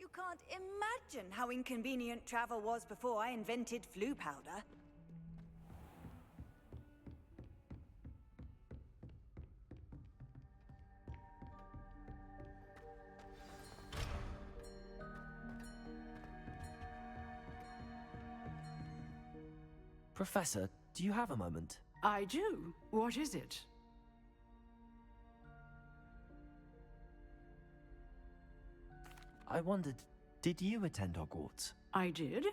You can't imagine how inconvenient travel was before I invented flu powder. Professor, do you have a moment? I do. What is it? I wondered, did you attend Hogwarts? I did.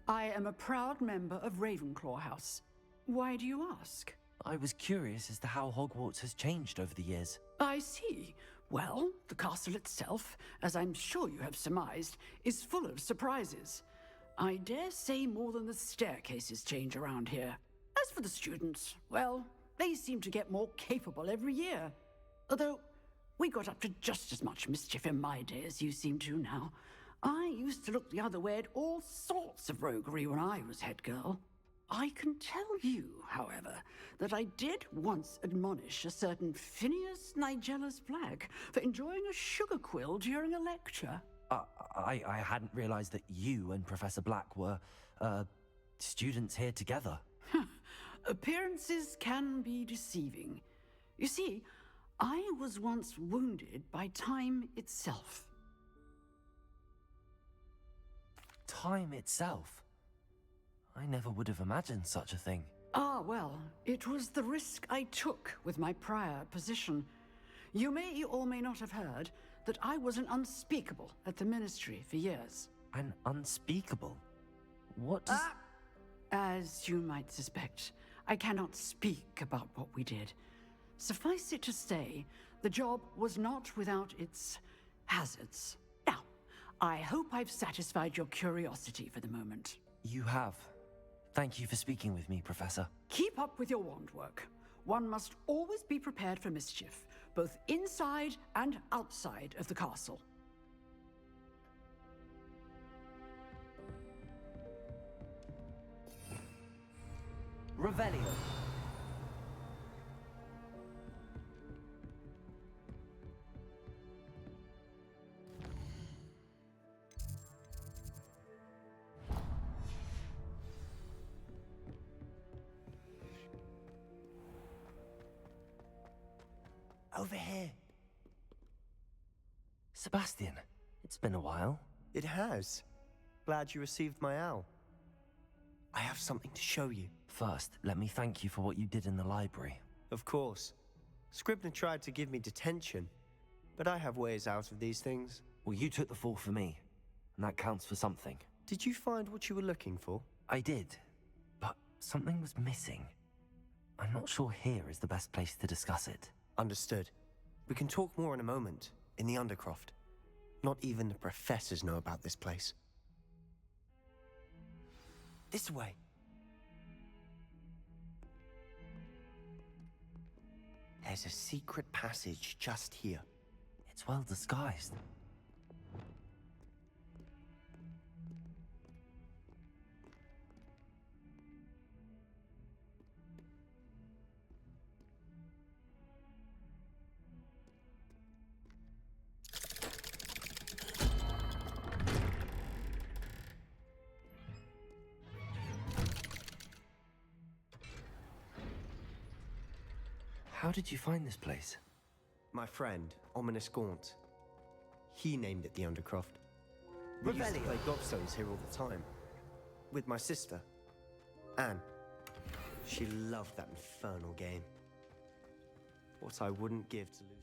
I am a proud member of Ravenclaw House. Why do you ask? I was curious as to how Hogwarts has changed over the years. I see. Well, the castle itself, as I'm sure you have surmised, is full of surprises. I dare say more than the staircases change around here. As for the students, well, they seem to get more capable every year. Although, we got up to just as much mischief in my day as you seem to now. I used to look the other way at all sorts of roguery when I was head girl. I can tell you, however, that I did once admonish a certain Phineas Nigellus Black for enjoying a sugar quill during a lecture. I hadn't realized that you and Professor Black were, students here together. Appearances can be deceiving. You see, I was once wounded by time itself. Time itself? I never would have imagined such a thing. Ah, well, it was the risk I took with my prior position. You may or may not have heard that I was an unspeakable at the Ministry for years. An unspeakable? What does... As you might suspect, I cannot speak about what we did. Suffice it to say, the job was not without its hazards. Now, I hope I've satisfied your curiosity for the moment. You have. Thank you for speaking with me, Professor. Keep up with your wand work. One must always be prepared for mischief, both inside and outside of the castle. Revelio. Over here. Sebastian, it's been a while. It has. Glad you received my owl. I have something to show you. First, let me thank you for what you did in the library. Of course. Scribner tried to give me detention, but I have ways out of these things. Well, you took the fall for me, and that counts for something. Did you find what you were looking for? I did, but something was missing. I'm not sure here is the best place to discuss it. Understood. We can talk more in a moment, in the Undercroft. Not even the professors know about this place. This way. There's a secret passage just here. It's well disguised. How did you find this place? My friend, Ominous Gaunt. He named it the Undercroft. We used to play gobstones here all the time. With my sister, Anne. She loved that infernal game. What I wouldn't give to lose.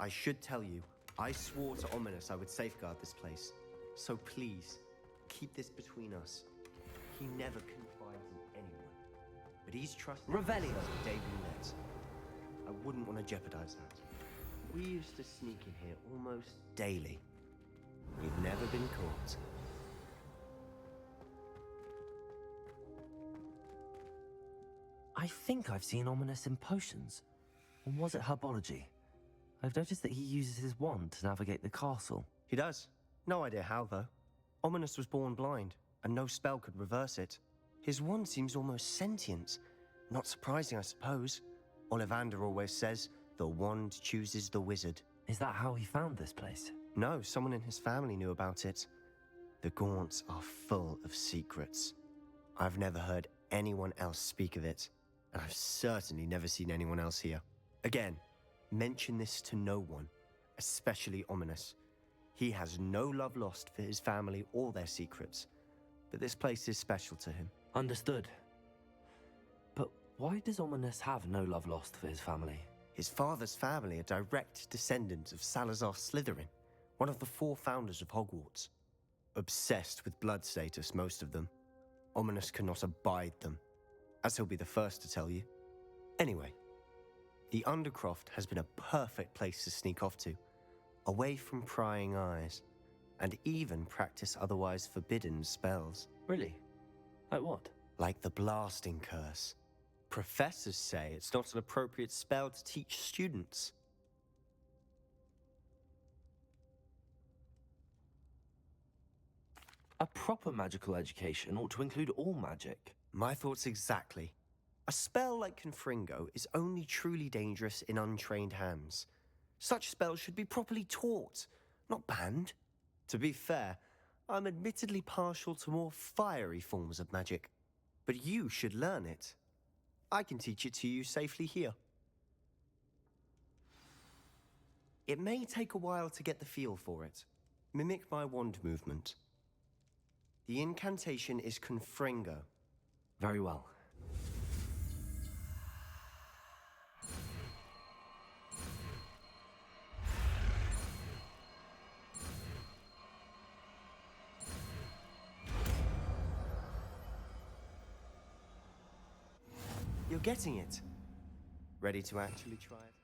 I should tell you, I swore to Ominous I would safeguard this place. So please, keep this between us. He never confides in anyone. But he's trusted Revelio. the day we met. I wouldn't want to jeopardize that. We used to sneak in here almost daily. We've never been caught. I think I've seen ominous in potions. Or was it herbology? I've noticed that he uses his wand to navigate the castle. He does. No idea how, though. Ominous was born blind, and no spell could reverse it. His wand seems almost sentient. Not surprising, I suppose. Ollivander always says, the wand chooses the wizard. Is that how he found this place? No, someone in his family knew about it. The Gaunts are full of secrets. I've never heard anyone else speak of it, and I've certainly never seen anyone else here. Again, mention this to no one, especially Ominous. He has no love lost for his family or their secrets, but this place is special to him. Understood. But why does Ominous have no love lost for his family? His father's family are direct descendants of Salazar Slytherin, one of the 4 founders of Hogwarts. Obsessed with blood status, most of them. Ominous cannot abide them, as he'll be the first to tell you. Anyway, the Undercroft has been a perfect place to sneak off to, away from prying eyes, and even practice otherwise forbidden spells. Really? Like what? Like the blasting curse. Professors say it's not an appropriate spell to teach students. A proper magical education ought to include all magic. My thoughts exactly. A spell like Confringo is only truly dangerous in untrained hands. Such spells should be properly taught, not banned. To be fair, I'm admittedly partial to more fiery forms of magic, but you should learn it. I can teach it to you safely here. It may take a while to get the feel for it. Mimic my wand movement. The incantation is Confringo. Very well. You're getting it. Ready to actually try it?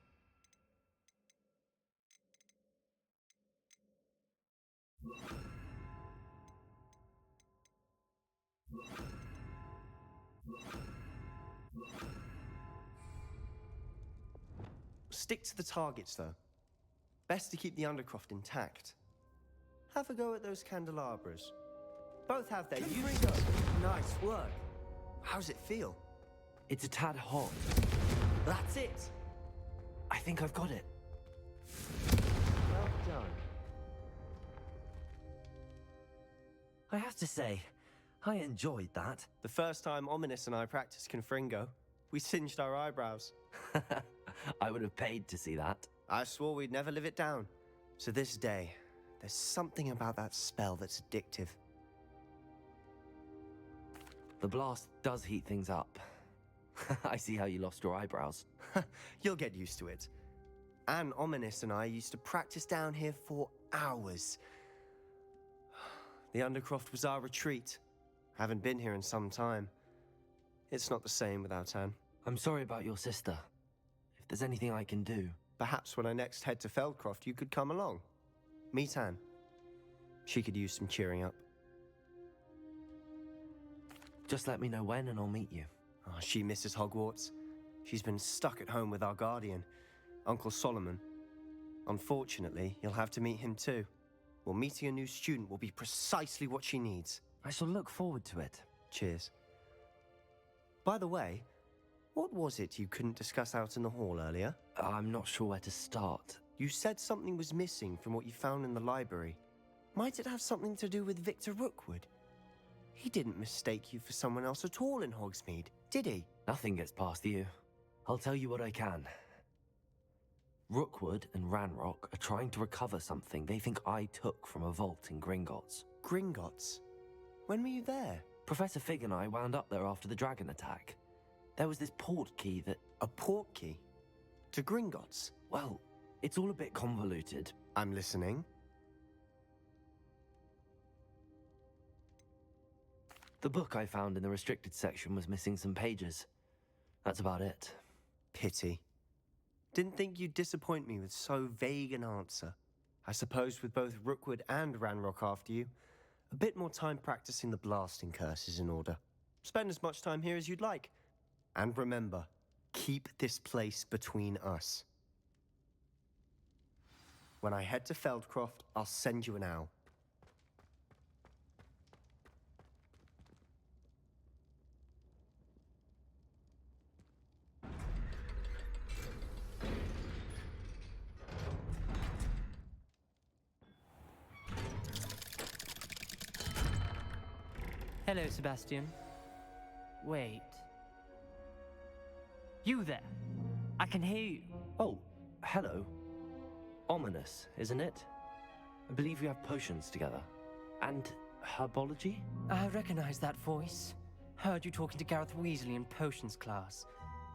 Stick to the targets, though. Best to keep the Undercroft intact. Have a go at those candelabras. Both have their uses. Nice work. How's it feel? It's a tad hot. That's it. I think I've got it. Well done. I have to say, I enjoyed that. The first time Ominous and I practiced Confringo, we singed our eyebrows. I would have paid to see that. I swore we'd never live it down. To this day, there's something about that spell that's addictive. The blast does heat things up. I see how you lost your eyebrows. You'll get used to it. Anne, Ominous and I used to practice down here for hours. The Undercroft was our retreat. Haven't been here in some time. It's not the same without Anne. I'm sorry about your sister. If there's anything I can do... Perhaps when I next head to Feldcroft, you could come along. Meet Anne. She could use some cheering up. Just let me know when and I'll meet you. Oh, she misses Hogwarts. She's been stuck at home with our guardian, Uncle Solomon. Unfortunately, you'll have to meet him too. Well, meeting a new student will be precisely what she needs. I shall look forward to it. Cheers. By the way, what was it you couldn't discuss out in the hall earlier? I'm not sure where to start. You said something was missing from what you found in the library. Might it have something to do with Victor Rookwood? He didn't mistake you for someone else at all in Hogsmeade, did he? Nothing gets past you. I'll tell you what I can. Rookwood and Ranrock are trying to recover something they think I took from a vault in Gringotts. Gringotts? When were you there? Professor Fig and I wound up there after the dragon attack. There was this port key that... A port key? To Gringotts? Well, it's all a bit convoluted. I'm listening. The book I found in the restricted section was missing some pages. That's about it. Pity. Didn't think you'd disappoint me with so vague an answer. I suppose with both Rookwood and Ranrock after you, a bit more time practicing the blasting curse is in order. Spend as much time here as you'd like. And remember, keep this place between us. When I head to Feldcroft, I'll send you an owl. Hello, Sebastian. Wait. You there? I can hear you. Oh, hello. Ominous, isn't it? I believe we have potions together. And herbology? I recognize that voice. Heard you talking to Gareth Weasley in potions class.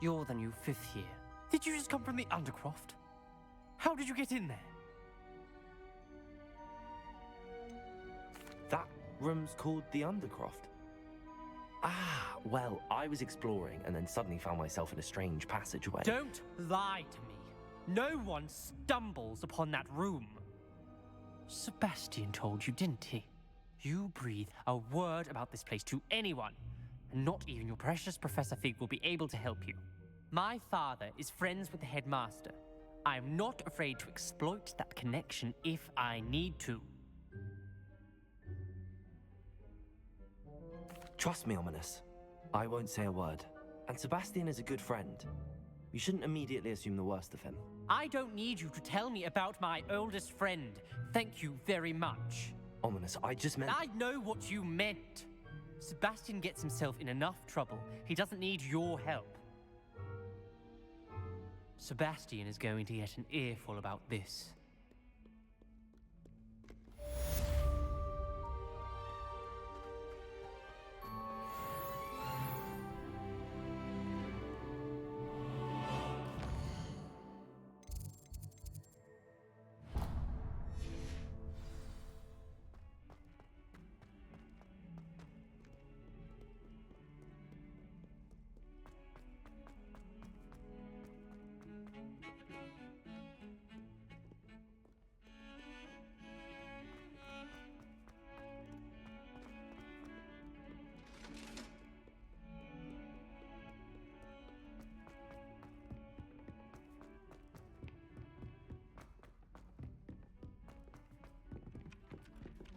You're the new 5th year. Did you just come from the Undercroft? How did you get in there? That room's called the Undercroft. Ah, well, I was exploring and then suddenly found myself in a strange passageway. Don't lie to me. No one stumbles upon that room. Sebastian told you, didn't he? You breathe a word about this place to anyone, and not even your precious Professor Fig will be able to help you. My father is friends with the headmaster. I am not afraid to exploit that connection if I need to. Trust me, Ominous. I won't say a word. And Sebastian is a good friend. You shouldn't immediately assume the worst of him. I don't need you to tell me about my oldest friend. Thank you very much. Ominous, I just meant... I know what you meant. Sebastian gets himself in enough trouble. He doesn't need your help. Sebastian is going to get an earful about this.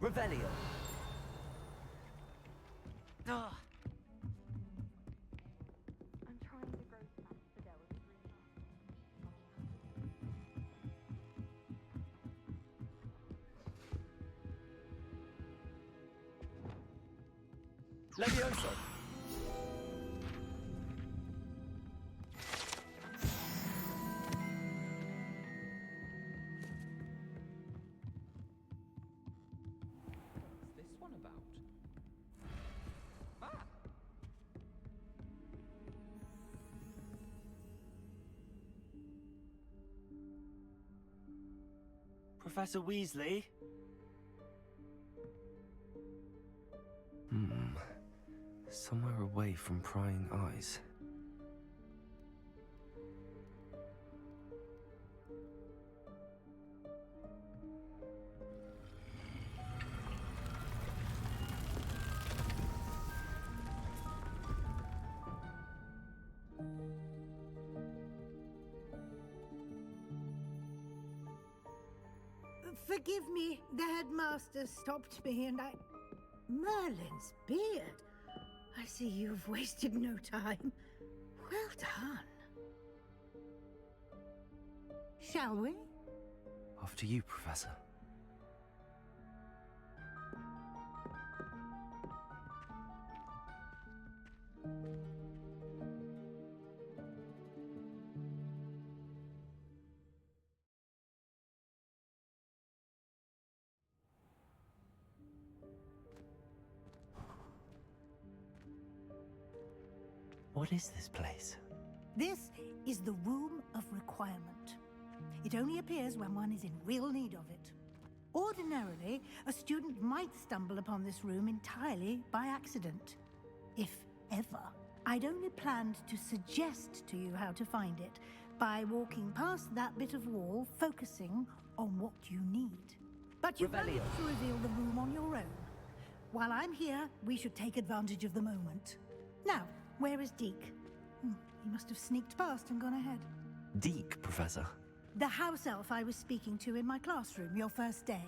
Revelio. Ugh. I'm trying to grow some fidelity. Levioso! What's this one about? Ah! Professor Weasley? Somewhere away from prying eyes. Forgive me, the headmaster stopped me and I... Merlin's beard. I see you've wasted no time. Well done. Shall we? After you, Professor. What is this place? This is the Room of Requirement. It only appears when one is in real need of it. Ordinarily, a student might stumble upon this room entirely by accident. If ever. I'd only planned to suggest to you how to find it, by walking past that bit of wall, focusing on what you need. But you Revelio. managed to reveal the room on your own. While I'm here, we should take advantage of the moment. Now, where is Deke? He must have sneaked past and gone ahead. Deke, Professor. The house elf I was speaking to in my classroom your first day.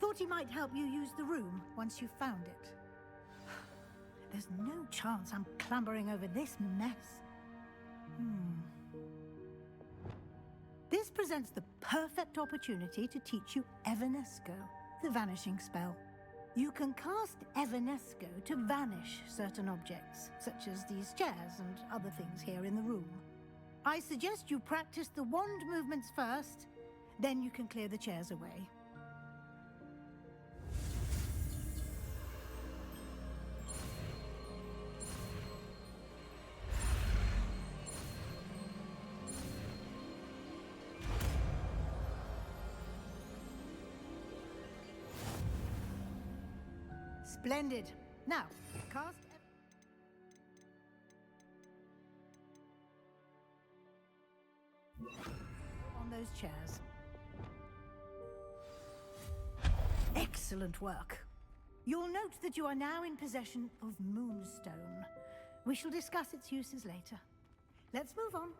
Thought he might help you use the room once you found it. There's no chance I'm clambering over this mess. This presents the perfect opportunity to teach you Evanesco, the vanishing spell. You can cast Evanesco to vanish certain objects, such as these chairs and other things here in the room. I suggest you practice the wand movements first, then you can clear the chairs away. Splendid. Now, cast... on those chairs. Excellent work. You'll note that you are now in possession of Moonstone. We shall discuss its uses later. Let's move on.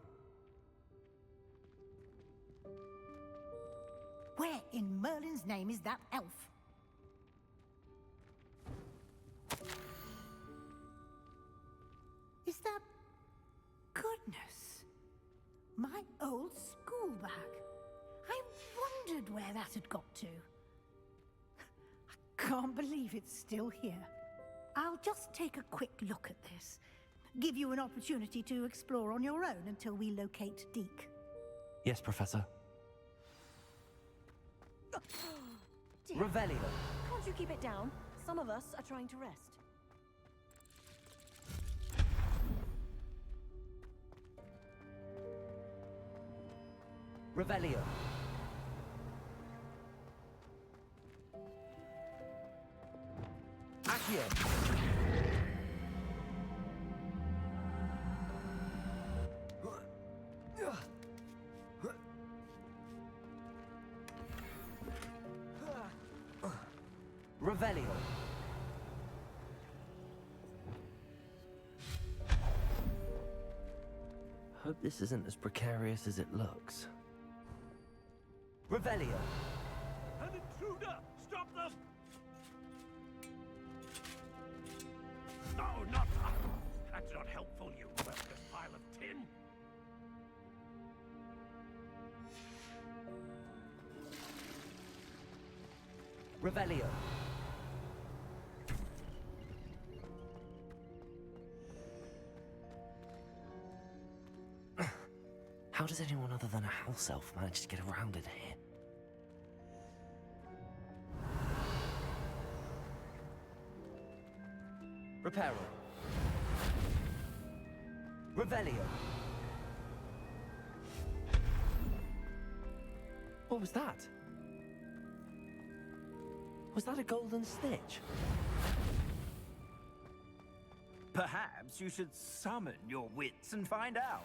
Where in Merlin's name is that elf? Is that... goodness. My old school bag. I wondered where that had got to. I can't believe it's still here. I'll just take a quick look at this. Give you an opportunity to explore on your own until we locate Deke. Yes, Professor. Dear. Revelio. Can't you keep it down? Some of us are trying to rest. Revelio. Accio. Revelio. Hope this isn't as precarious as it looks. Revelio. An intruder! Stop them! No, not that! That's not helpful, you worthless pile of tin! Revelio. How does anyone other than a house elf manage to get around in here? Reparo. Revelio. What was that? Was that a golden snitch? Perhaps you should summon your wits and find out.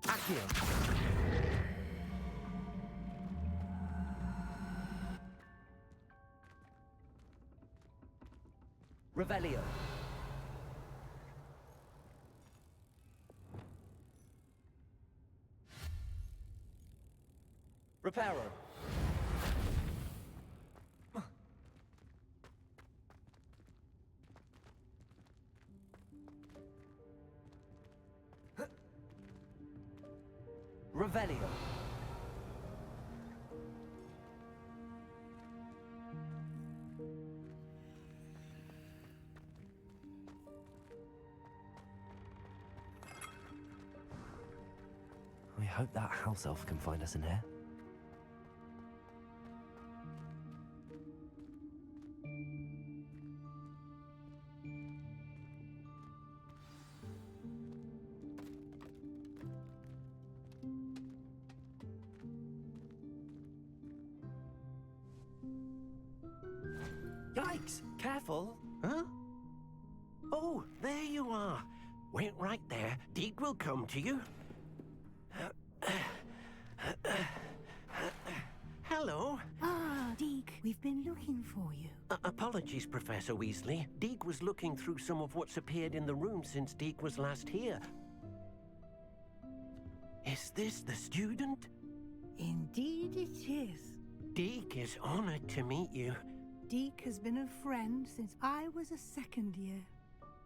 Accio. Revelio. Reparo. Revelio. I hope that house elf can find us in here. Yikes! Careful! Huh? Oh, there you are. Wait right there. Deke will come to you. Hello. Ah, Deke, we've been looking for you. Apologies, Professor Weasley. Deke was looking through some of what's appeared in the room since Deke was last here. Is this the student? Indeed it is. Deke is honored to meet you. Deke has been a friend since I was a second year.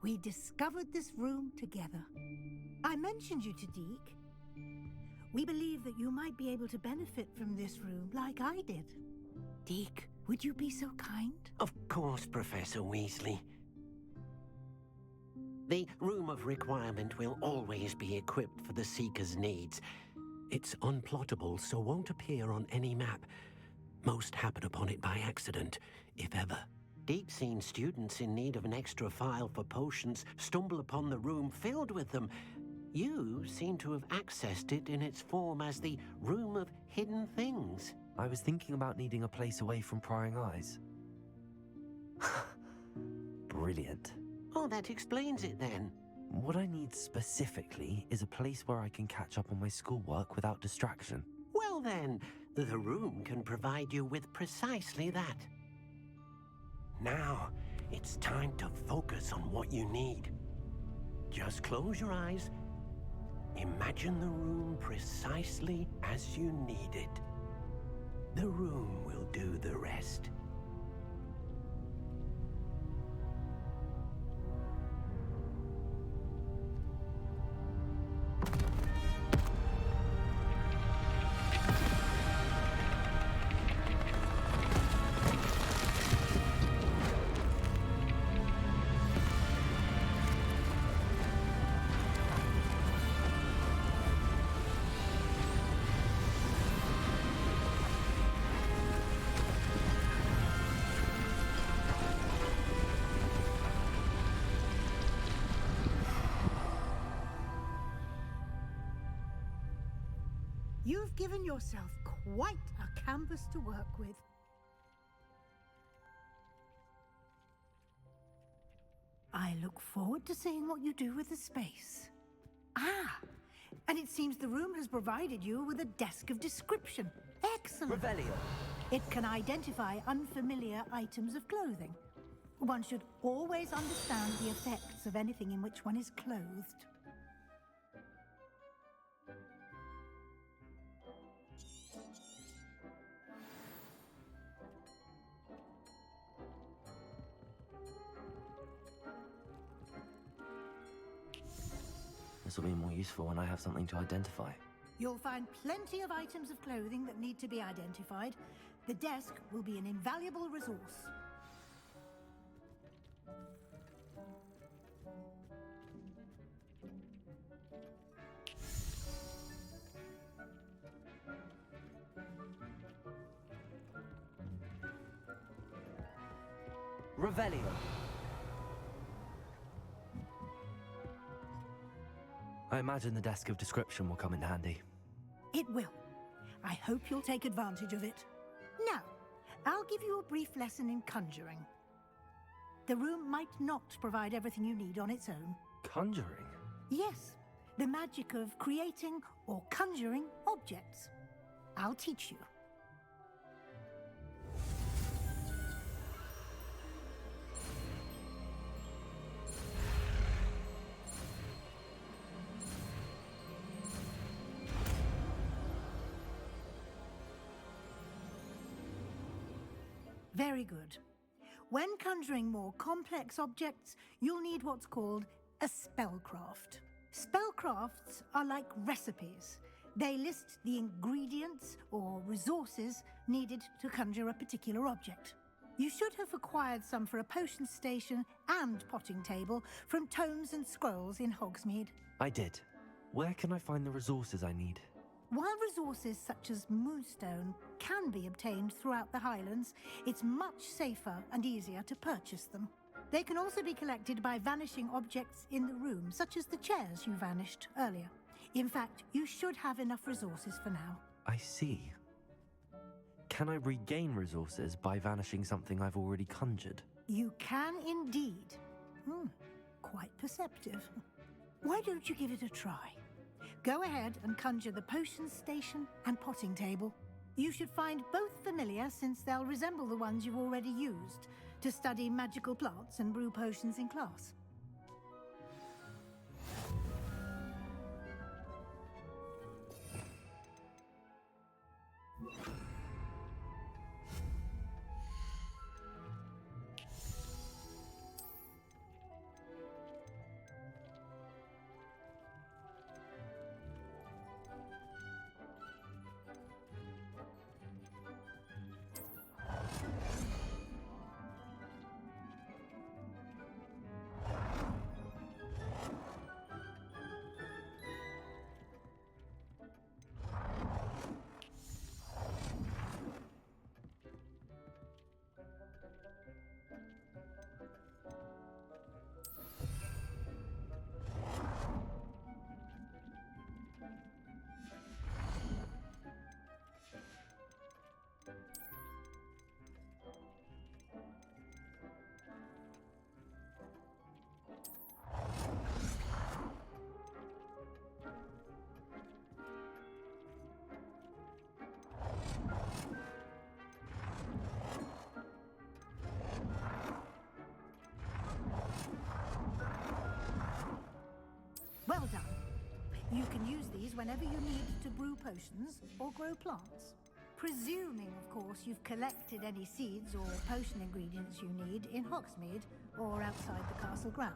We discovered this room together. I mentioned you to Deke. We believe that you might be able to benefit from this room like I did. Deke, would you be so kind? Of course, Professor Weasley. The Room of Requirement will always be equipped for the Seeker's needs. It's unplottable, so won't appear on any map. Most happen upon it by accident, if ever. Deke's seen students in need of an extra file for potions stumble upon the room filled with them. You seem to have accessed it in its form as the Room of Hidden Things. I was thinking about needing a place away from prying eyes. Brilliant. Oh, that explains it then. What I need specifically is a place where I can catch up on my schoolwork without distraction. Well then, the room can provide you with precisely that. Now, it's time to focus on what you need. Just close your eyes. Imagine the room precisely as you need it. The room will do the rest. You've given yourself quite a canvas to work with. I look forward to seeing what you do with the space. Ah, and it seems the room has provided you with a desk of description. Excellent. Revelio. It can identify unfamiliar items of clothing. One should always understand the effects of anything in which one is clothed. This will be more useful when I have something to identify. You'll find plenty of items of clothing that need to be identified. The desk will be an invaluable resource. Revelio. I imagine the desk of description will come in handy. It will. I hope you'll take advantage of it. Now, I'll give you a brief lesson in conjuring. The room might not provide everything you need on its own. Conjuring? Yes, the magic of creating or conjuring objects. I'll teach you. Very good. When conjuring more complex objects, you'll need what's called a spellcraft. Spellcrafts are like recipes. They list the ingredients or resources needed to conjure a particular object. You should have acquired some for a potion station and potting table from tomes and scrolls in Hogsmeade. I did. Where can I find the resources I need? While resources such as moonstone can be obtained throughout the Highlands, it's much safer and easier to purchase them. They can also be collected by vanishing objects in the room, such as the chairs you vanished earlier. In fact, you should have enough resources for now. I see. Can I regain resources by vanishing something I've already conjured? You can indeed. Quite perceptive. Why don't you give it a try? Go ahead and conjure the potion station and potting table. You should find both familiar, since they'll resemble the ones you've already used to study magical plants and brew potions in class. Well done. You can use these whenever you need to brew potions or grow plants. Presuming, of course, you've collected any seeds or potion ingredients you need in Hogsmeade or outside the castle grounds.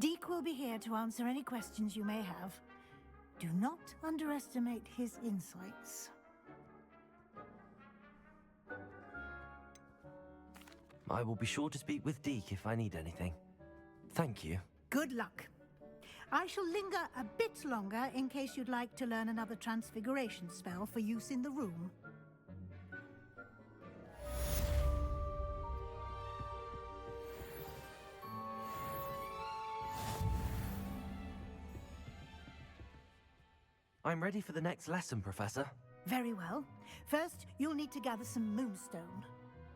Deke will be here to answer any questions you may have. Do not underestimate his insights. I will be sure to speak with Deke if I need anything. Thank you. Good luck. I shall linger a bit longer in case you'd like to learn another transfiguration spell for use in the room. I'm ready for the next lesson, Professor. Very well. First, you'll need to gather some moonstone.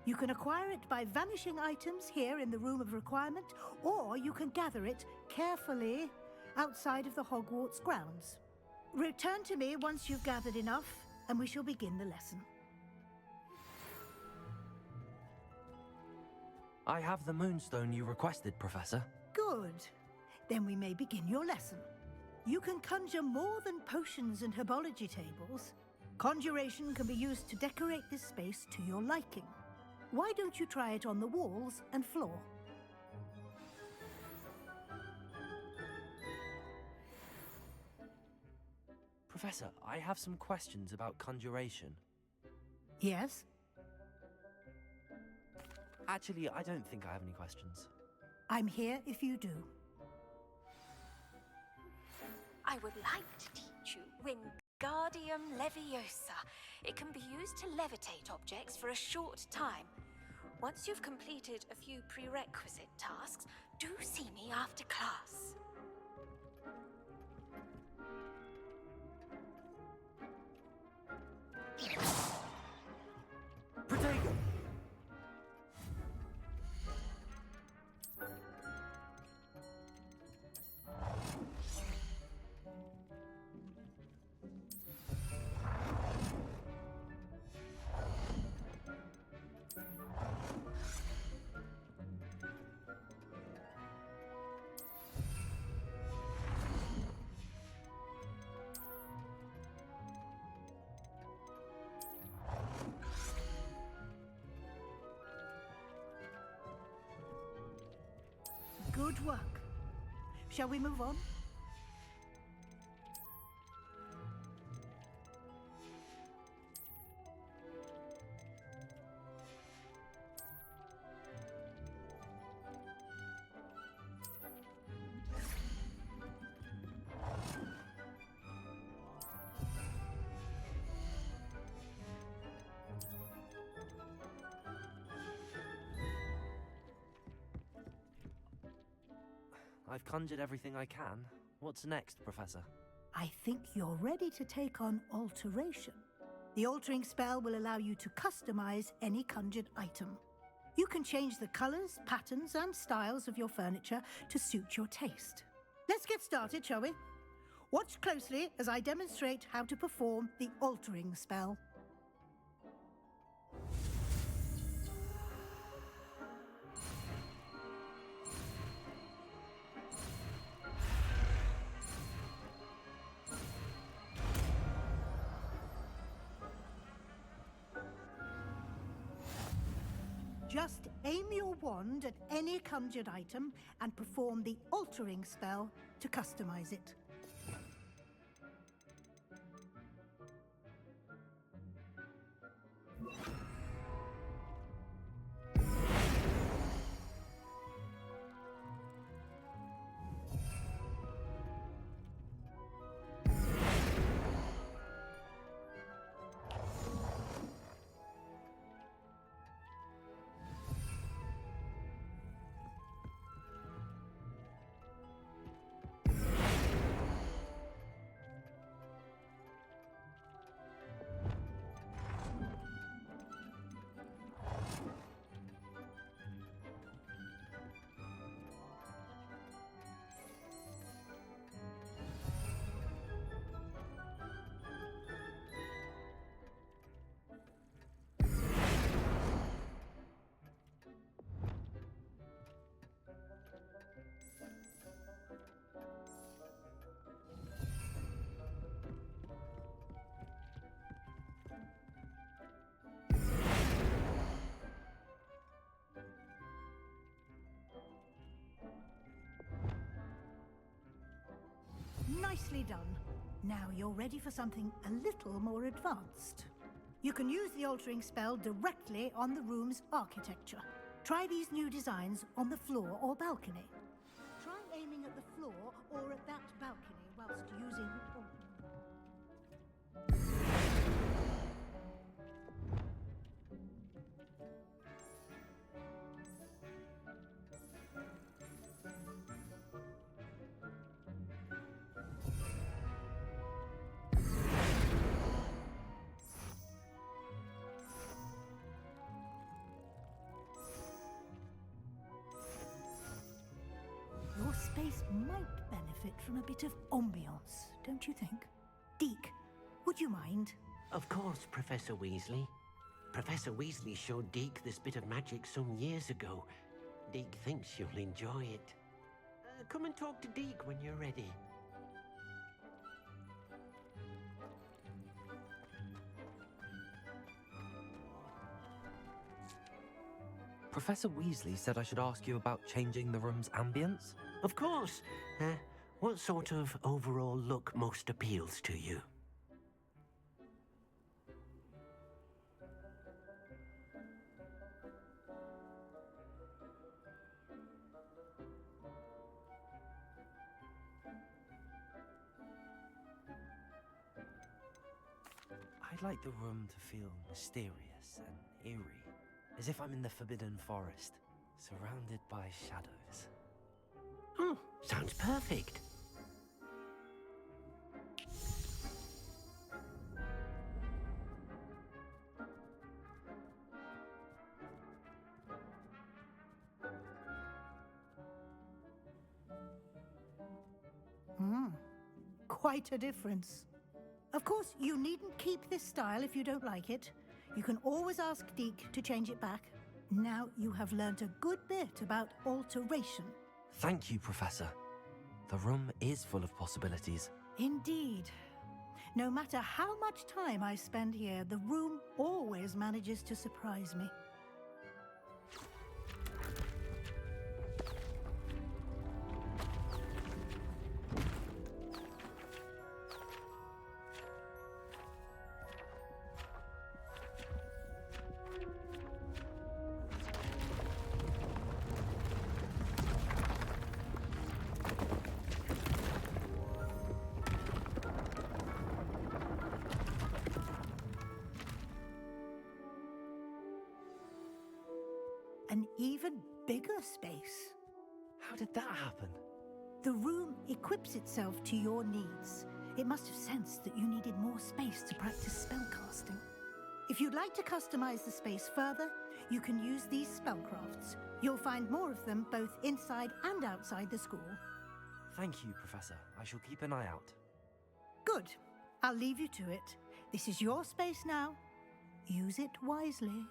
You can acquire it by vanishing items here in the Room of Requirement, or you can gather it carefully outside of the Hogwarts grounds. Return to me once you've gathered enough, and we shall begin the lesson. I have the moonstone you requested, Professor. Good. Then we may begin your lesson. You can conjure more than potions and herbology tables. Conjuration can be used to decorate this space to your liking. Why don't you try it on the walls and floor? Professor, I have some questions about conjuration. Yes? Actually, I don't think I have any questions. I'm here if you do. I would like to teach you Wingardium Leviosa. It can be used to levitate objects for a short time. Once you've completed a few prerequisite tasks, do see me after class. Protego! Good work. Shall we move on? I've conjured everything I can. What's next, Professor? I think you're ready to take on alteration. The altering spell will allow you to customize any conjured item. You can change the colors, patterns, and styles of your furniture to suit your taste. Let's get started, shall we? Watch closely as I demonstrate how to perform the altering spell. Just aim your wand at any conjured item and perform the altering spell to customize it. Nicely done. Now you're ready for something a little more advanced. You can use the altering spell directly on the room's architecture. Try these new designs on the floor or balcony. Try aiming at the floor or at that balcony whilst using... Your space might benefit from a bit of ambiance, don't you think? Deke, would you mind? Of course, Professor Weasley. Professor Weasley showed Deke this bit of magic some years ago. Deke thinks you'll enjoy it. Come and talk to Deke when you're ready. Professor Weasley said I should ask you about changing the room's ambience. Of course. What sort of overall look most appeals to you? I'd like the room to feel mysterious and eerie, as if I'm in the Forbidden Forest, surrounded by shadows. Oh, sounds perfect. Quite a difference. Of course, you needn't keep this style if you don't like it. You can always ask Deke to change it back. Now you have learnt a good bit about alteration. Thank you, Professor. The room is full of possibilities. Indeed. No matter how much time I spend here, the room always manages to surprise me. An even bigger space. How did that happen? The room equips itself to your needs. It must have sensed that you needed more space to practice spellcasting. If you'd like to customize the space further, you can use these spellcrafts. You'll find more of them both inside and outside the school. Thank you, Professor. I shall keep an eye out. Good. I'll leave you to it. This is your space now. Use it wisely.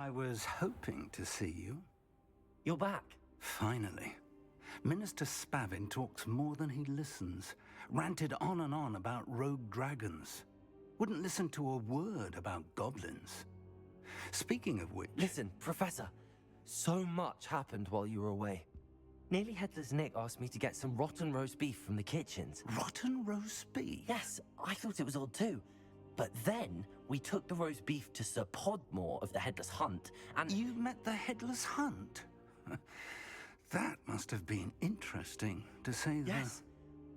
I was hoping to see you. You're back. Finally. Minister Spavin talks more than he listens. Ranted on and on about rogue dragons. Wouldn't listen to a word about goblins. Speaking of which... Listen, Professor. So much happened while you were away. Nearly Headless Nick asked me to get some rotten roast beef from the kitchens. Rotten roast beef? Yes, I thought it was odd too. But then we took the roast beef to Sir Podmore of the Headless Hunt, and... You met the Headless Hunt? That must have been interesting, to say the... Yes.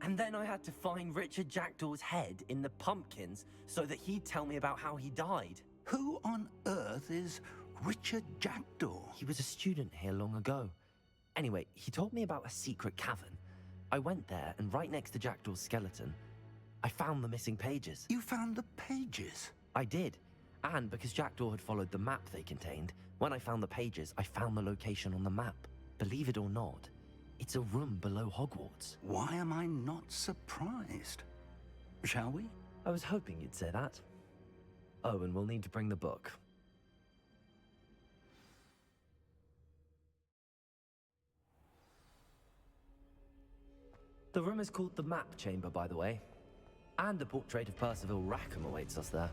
And then I had to find Richard Jackdaw's head in the pumpkins so that he'd tell me about how he died. Who on earth is Richard Jackdaw? He was a student here long ago. Anyway, he told me about a secret cavern. I went there, and right next to Jackdaw's skeleton, I found the missing pages. You found the pages? I did. And because Jackdaw had followed the map they contained, when I found the pages, I found the location on the map. Believe it or not, it's a room below Hogwarts. Why am I not surprised? Shall we? I was hoping you'd say that. Oh, and we'll need to bring the book. The room is called the Map Chamber, by the way. And a portrait of Percival Rackham awaits us there.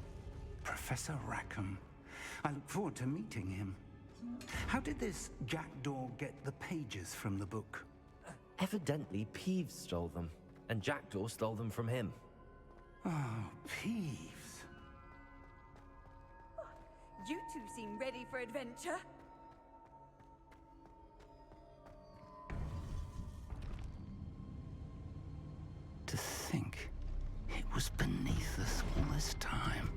Professor Rackham. I look forward to meeting him. How did this Jackdaw get the pages from the book? Evidently, Peeves stole them, and Jackdaw stole them from him. Oh, Peeves. You two seem ready for adventure. To think it was beneath us all this time.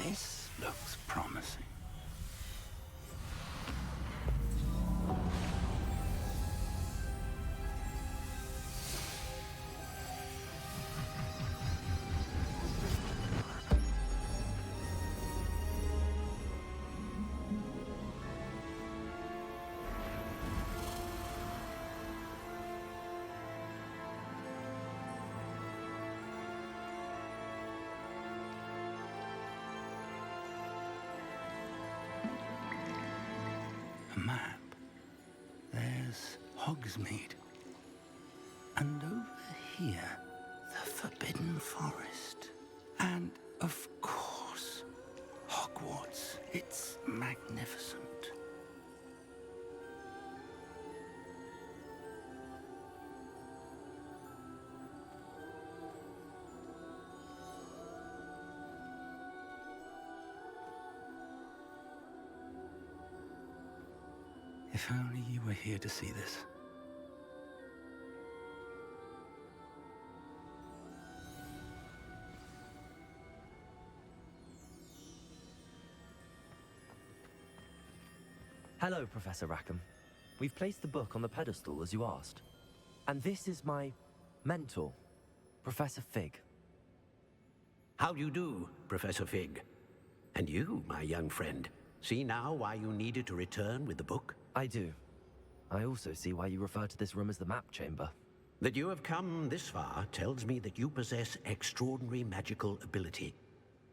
This looks promising. A map. There's Hogsmeade. And over here, the Forbidden Forest. And, of course, Hogwarts. It's magnificent. If only you were here to see this. Hello, Professor Rackham. We've placed the book on the pedestal, as you asked. And this is my mentor, Professor Fig. How do you do, Professor Fig? And you, my young friend, see now why you needed to return with the book? I do. I also see why you refer to this room as the Map Chamber. That you have come this far tells me that you possess extraordinary magical ability,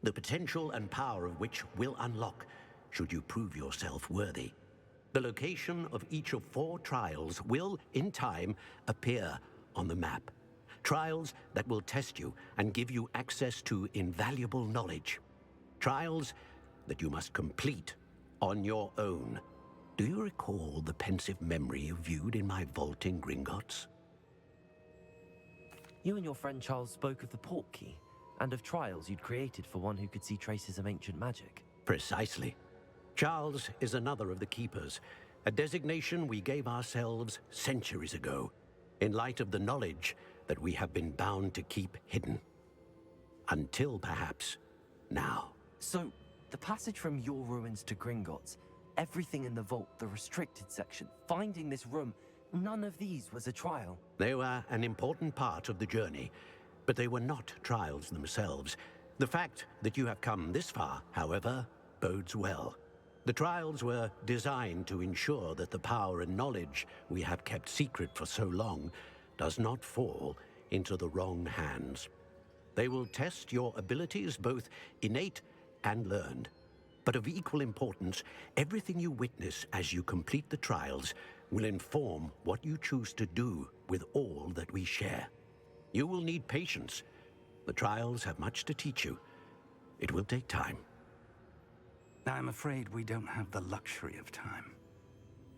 the potential and power of which will unlock should you prove yourself worthy. The location of each of 4 trials will, in time, appear on the map. Trials that will test you and give you access to invaluable knowledge. Trials that you must complete on your own. Do you recall the pensive memory you viewed in my vault in Gringotts? You and your friend Charles spoke of the Portkey, and of trials you'd created for one who could see traces of ancient magic. Precisely. Charles is another of the Keepers, a designation we gave ourselves centuries ago, in light of the knowledge that we have been bound to keep hidden. Until perhaps now. So, The passage from your ruins to Gringotts, everything in the vault, the restricted section, finding this room, none of these was a trial. They were an important part of the journey, but they were not trials themselves. The fact that you have come this far, however, bodes well. The trials were designed to ensure that the power and knowledge we have kept secret for so long does not fall into the wrong hands. They will test your abilities, both innate and learned. But of equal importance, everything you witness as you complete the trials will inform what you choose to do with all that we share. You will need patience. The trials have much to teach you. It will take time. I'm afraid we don't have the luxury of time.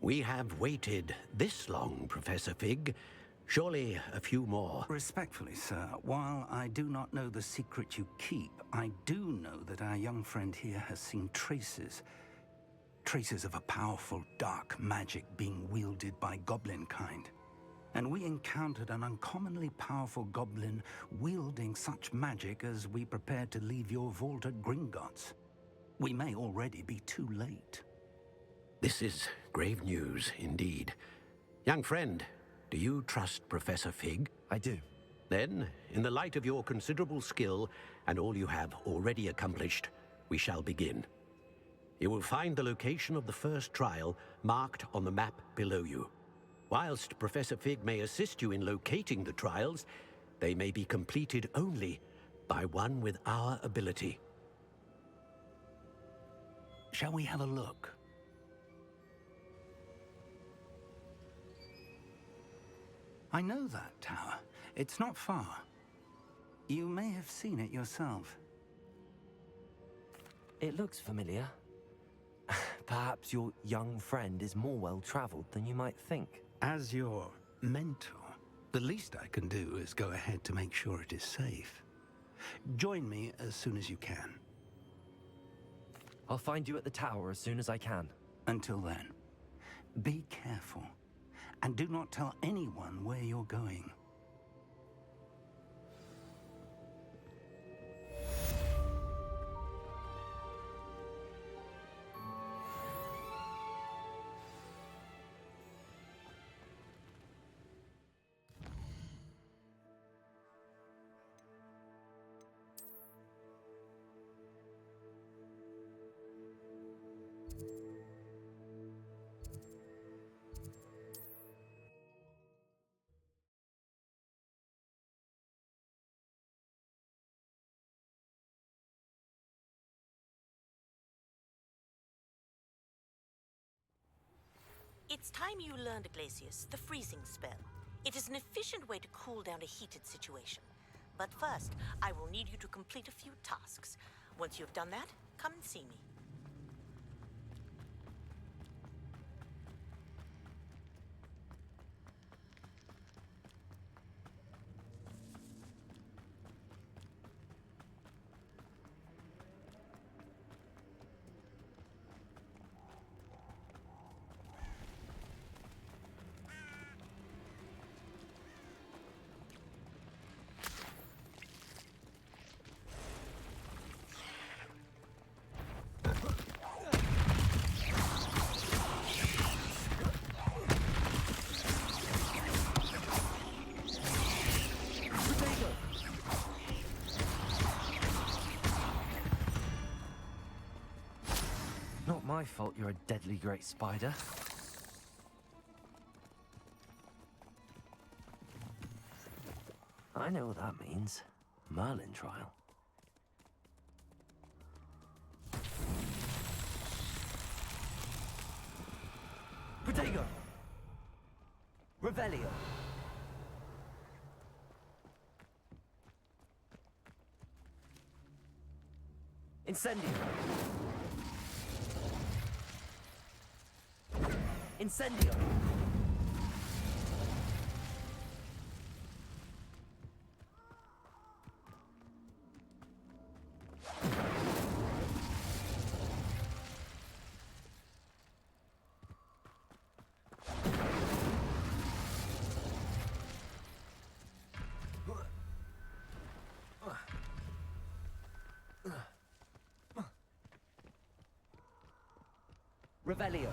We have waited this long, Professor Fig. Surely a few more. Respectfully, sir, while I do not know the secret you keep, I do know that our young friend here has seen traces of a powerful dark magic being wielded by goblin kind. And we encountered an uncommonly powerful goblin wielding such magic as we prepared to leave your vault at Gringotts. We may already be too late. This is grave news indeed. Young friend, do you trust Professor Fig? I do. Then, in the light of your considerable skill and all you have already accomplished, we shall begin. You will find the location of the first trial marked on the map below you. Whilst Professor Fig may assist you in locating the trials, they may be completed only by one with our ability. Shall we have a look? I know that tower. It's not far. You may have seen it yourself. It looks familiar. Perhaps your young friend is more well-traveled than you might think. As your mentor, the least I can do is go ahead to make sure it is safe. Join me as soon as you can. I'll find you at the tower as soon as I can. Until then, be careful. And do not tell anyone where you're going. It's time you learned, Glacius, the freezing spell. It is an efficient way to cool down a heated situation. But first, I will need you to complete a few tasks. Once you've done that, come and see me. Not my fault you're a deadly great spider. I know what that means. Merlin trial. Protego! Revelio! Incendio! Incendio! Revelio.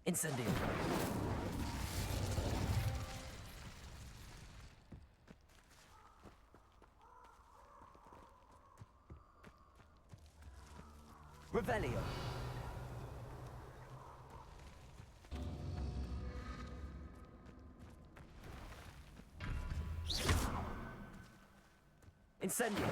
Incendio. Revelio. Incendio.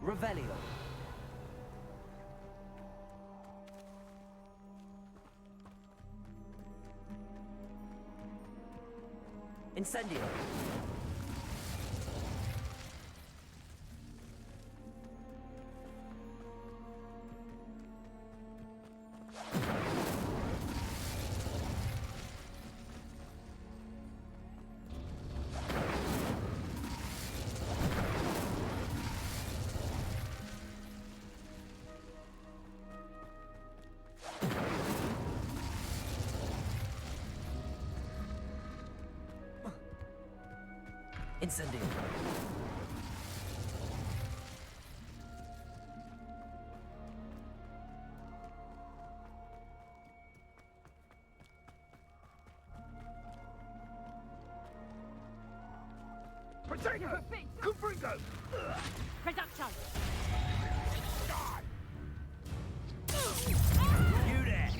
Revelio. Incendio. Incendio. Potato! Confringo! Reduction! Die! You there!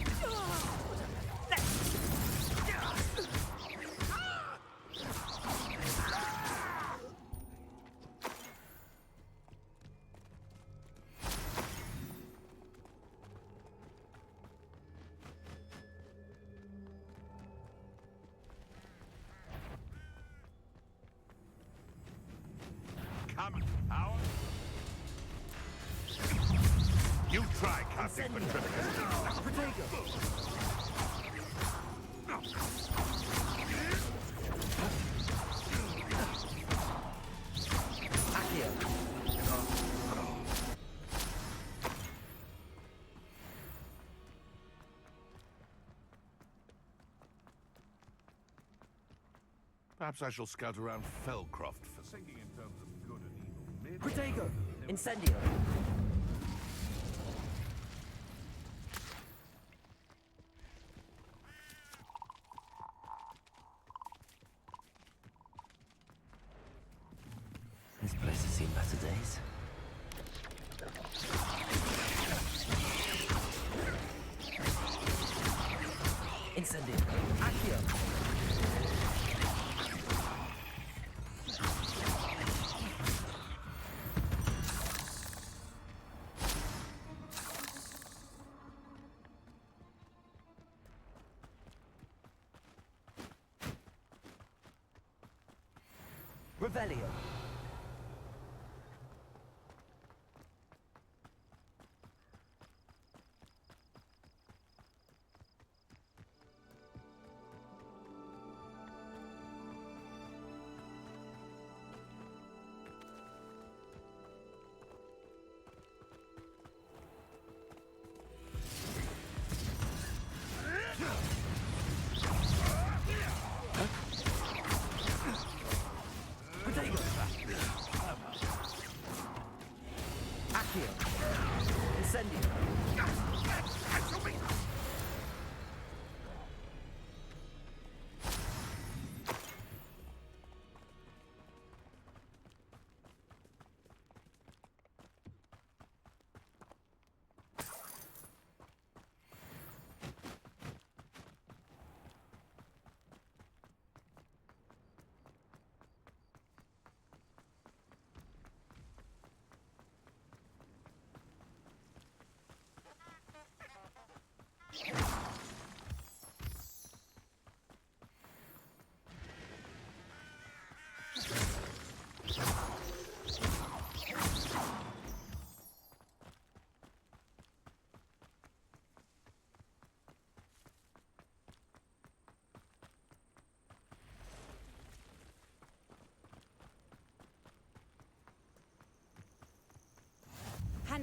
Come, power! You try, Captain Patricia! Perhaps I shall scout around Fellcroft for thinking in terms of good and evil. Protego. Incendio. This place has seen better days. Incendio. Accio. Revelio.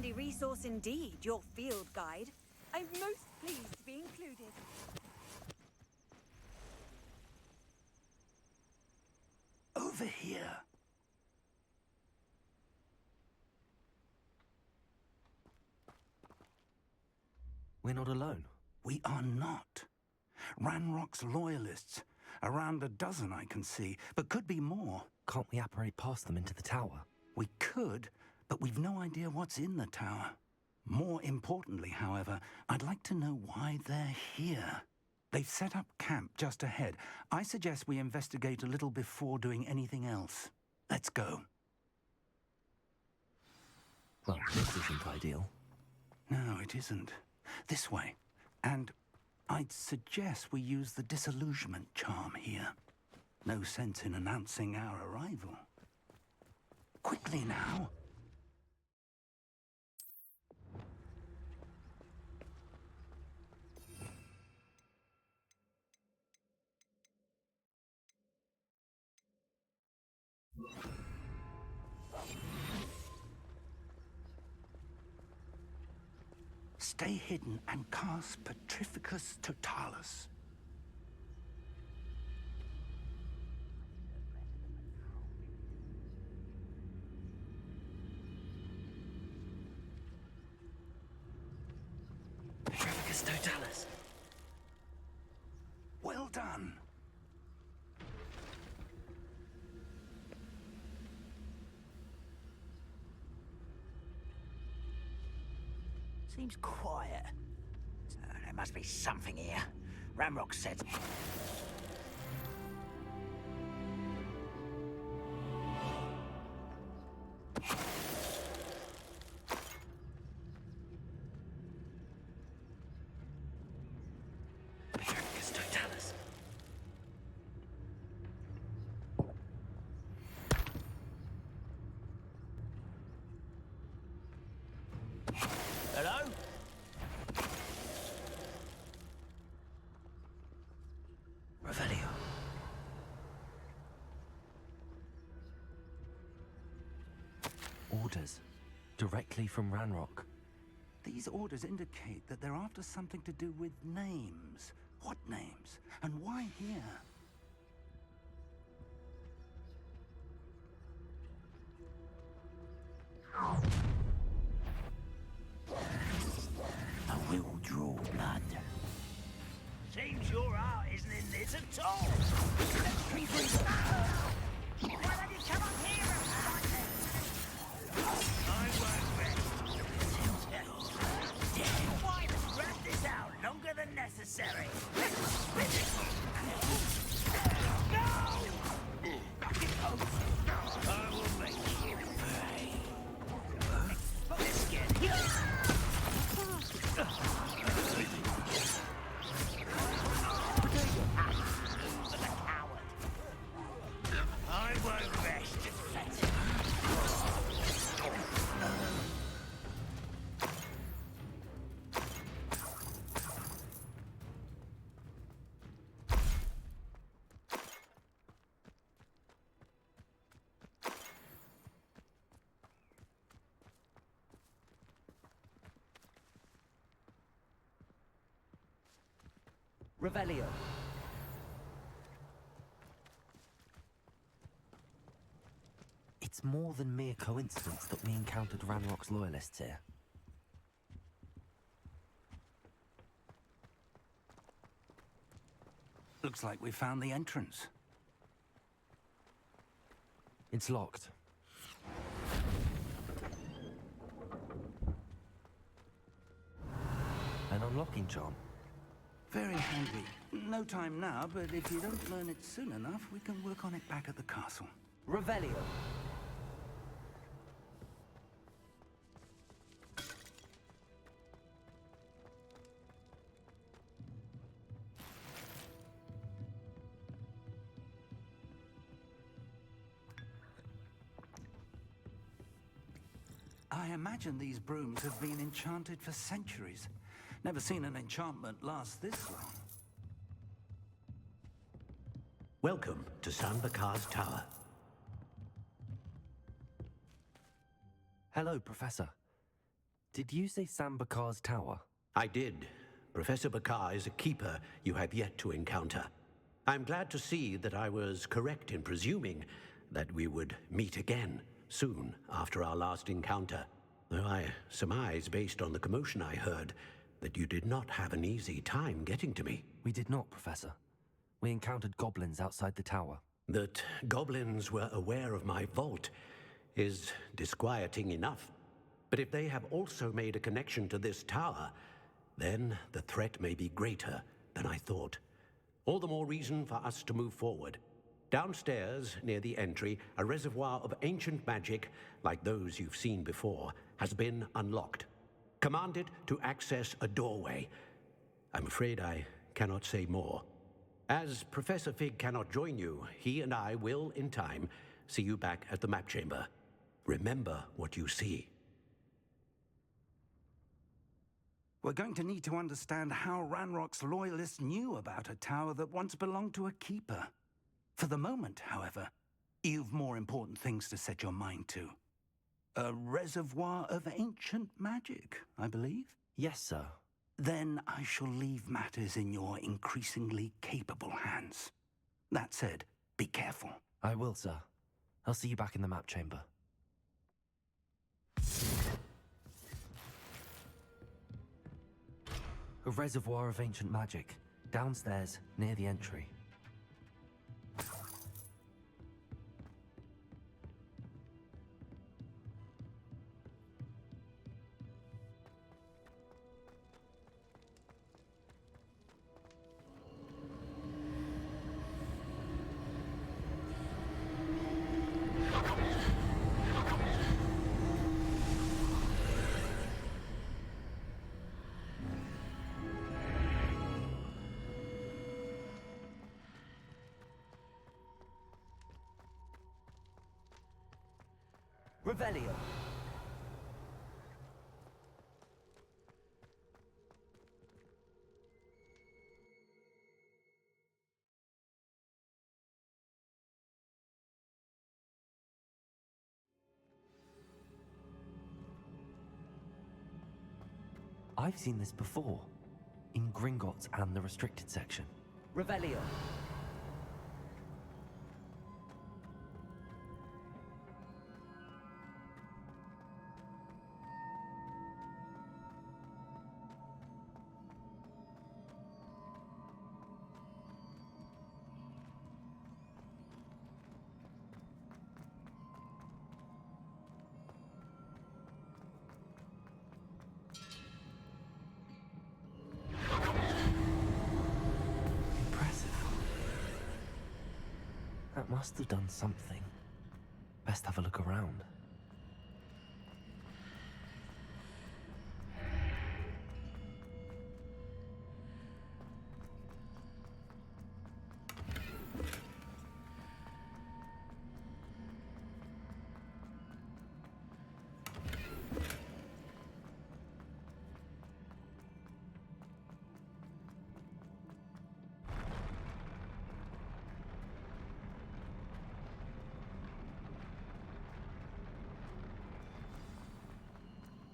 handy resource indeed, your field guide. I'm most pleased to be included. Over here. We're not alone. We are not. Ranrock's loyalists. Around a dozen I can see, but could be more. Can't we apparate past them into the tower? We could, but we've no idea what's in the tower. More importantly, however, I'd like to know why they're here. They've set up camp just ahead. I suggest we investigate a little before doing anything else. Let's go. Well, this isn't ideal. No, it isn't. This way. And I'd suggest we use the disillusionment charm here. No sense in announcing our arrival. Quickly now. Stay hidden and cast Petrificus Totalis. Petrificus Totalis. Well done. Seems quiet. So there must be something here. Ranrock said. Petrificus Totalis. Hello? Revelio. Orders. Directly from Ranrock. These orders indicate that they're after something to do with names. What names? And why here? I will draw blood. Seems your art isn't in this at all. Why don't you come up here and fight them? I won't rest. Why drag this out longer than necessary? No! I will make you pay. Let's get here. I won't rest. Revelio. It's more than mere coincidence that we encountered Ranrock's loyalists here. Looks like we found the entrance. It's locked. An unlocking charm. Very handy. No time now, but if you don't learn it soon enough, we can work on it back at the castle. Revelio. I imagine these brooms have been enchanted for centuries. Never seen an enchantment last this long. Welcome to San Bakar's Tower. Hello, Professor. Did you say Sam Bakar's tower? I did. Professor Bakar is a keeper you have yet to encounter. I'm glad to see that I was correct in presuming that we would meet again soon after our last encounter. Though I surmise, based on the commotion I heard, that you did not have an easy time getting to me. We did not, Professor. We encountered goblins outside the tower. That goblins were aware of my vault is disquieting enough. But if they have also made a connection to this tower, then the threat may be greater than I thought. All the more reason for us to move forward. Downstairs, near the entry, a reservoir of ancient magic, like those you've seen before, has been unlocked. Command it to access a doorway. I'm afraid I cannot say more. As Professor Fig cannot join you, he and I will, in time, see you back at the map chamber. Remember what you see. We're going to need to understand how Ranrock's loyalists knew about a tower that once belonged to a keeper. For the moment, however, you've more important things to set your mind to. A reservoir of ancient magic, I believe? Yes, sir. Then I shall leave matters in your increasingly capable hands. That said, be careful. I will, sir. I'll see you back in the map chamber. A reservoir of ancient magic, downstairs, near the entry. Revelio. I've seen this before, in Gringotts and the restricted section. Revelio. That must have done something. Best have a look around.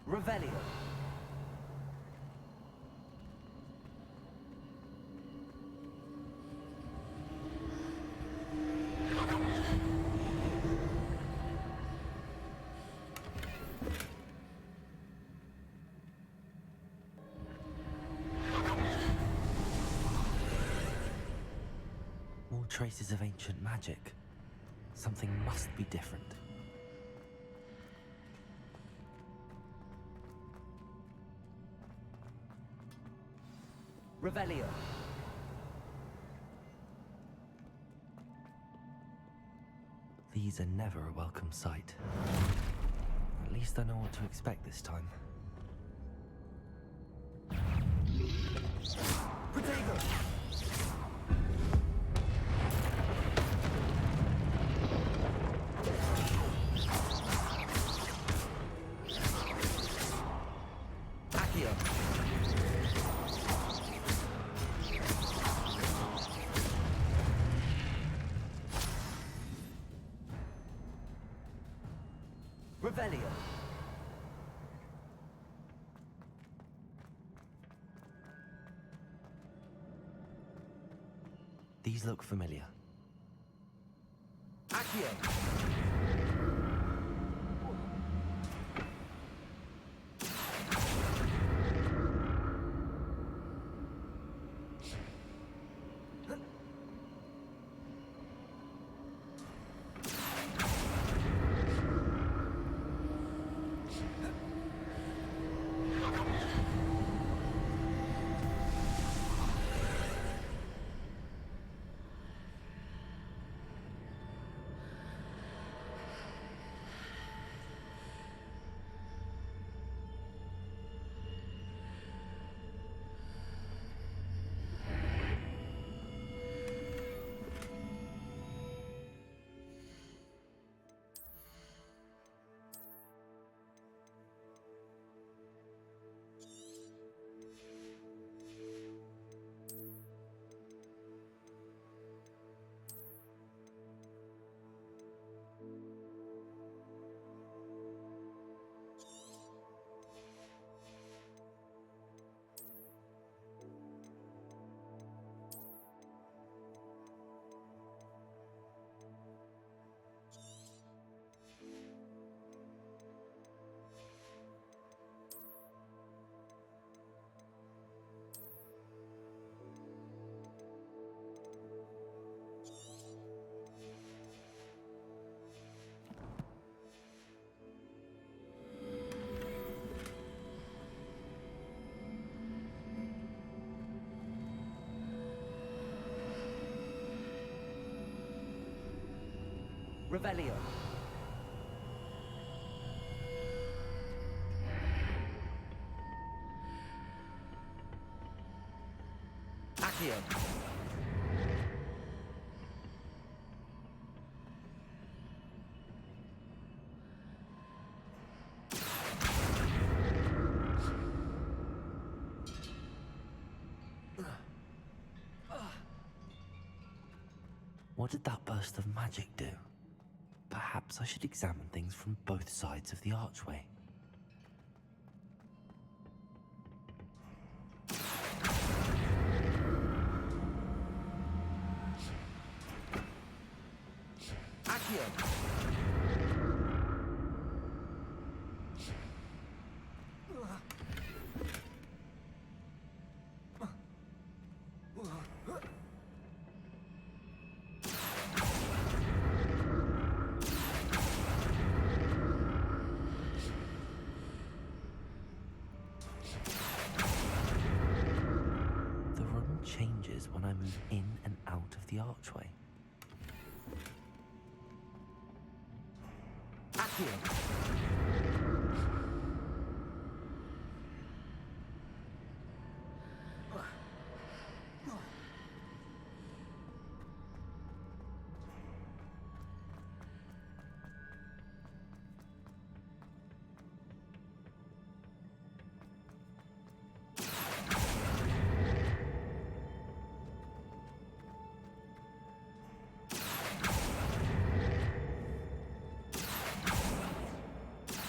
Revelio. More traces of ancient magic. Something must be different. Revelio. These are never a welcome sight. At least I know what to expect this time. Protego! Accio! Revelio. These look familiar. Accio! Revelio. Accio. What did that burst of magic do? Perhaps I should examine things from both sides of the archway. Accio! Changes when I move in and out of the archway. Accio!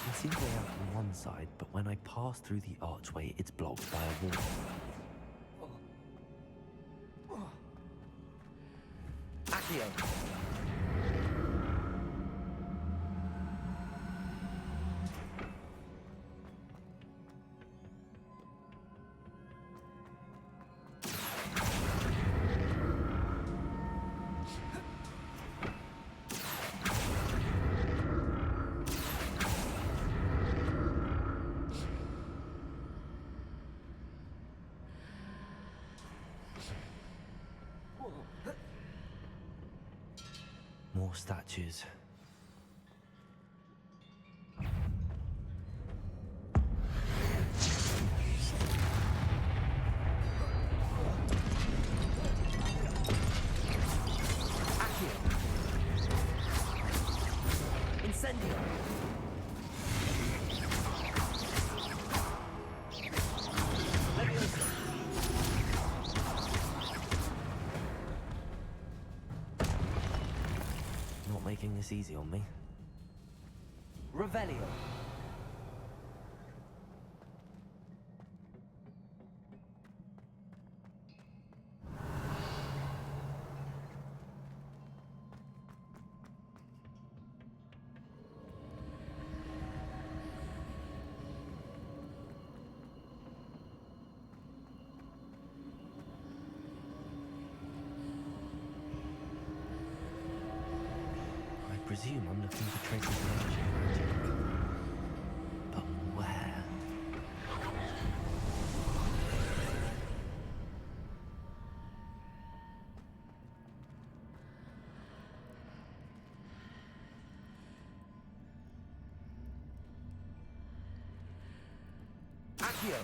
It seems way out on one side, but when I pass through the archway, it's blocked by a wall. Accio! More statues. Accio! Incendio! Leviosa! Not making this easy on me. Revelio. presume I'm looking for traces of ancient magic. But where? Accio!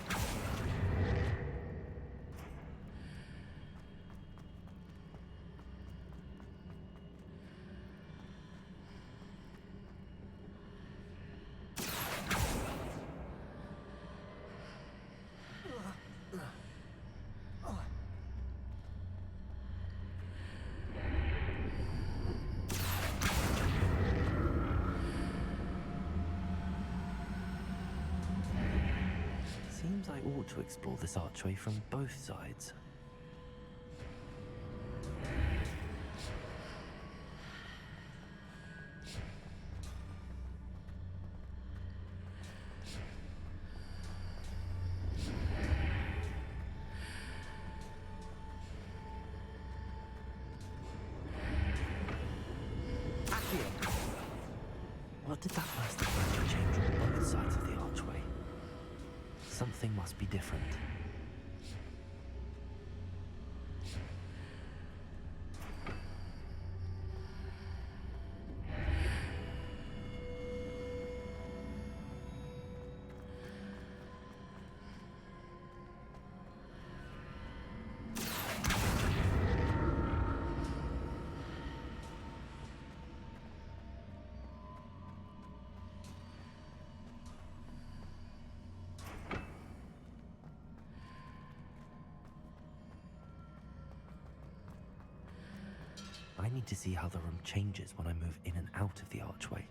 Seems I ought to explore this archway from both sides. What did that burst of magic change on both sides of the archway? Something must be different. I need to see how the room changes when I move in and out of the archway.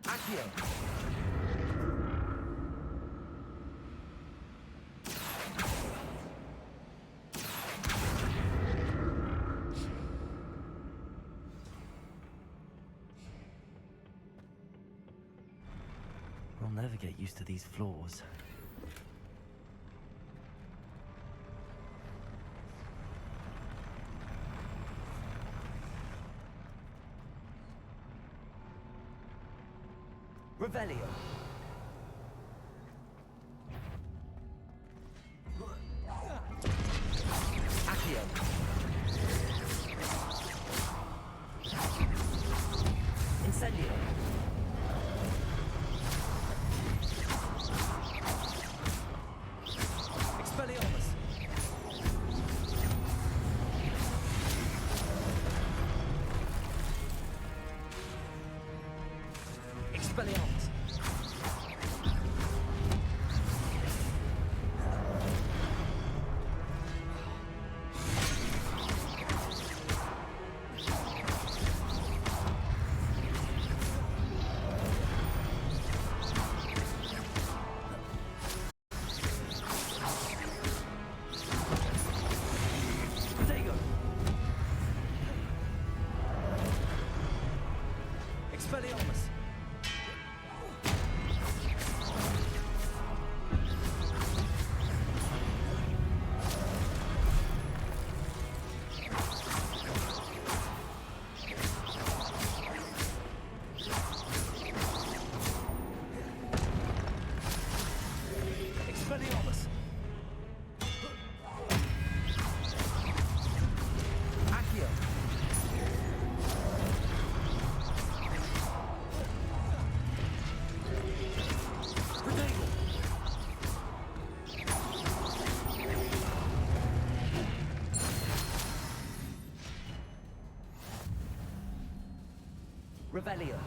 Accio! I'll never get used to these floors. Revelio. Accio. Incendio. Expelliarmus! Expelliarmus! Expelliarmus! Expelliarmus! Accio! Revelio.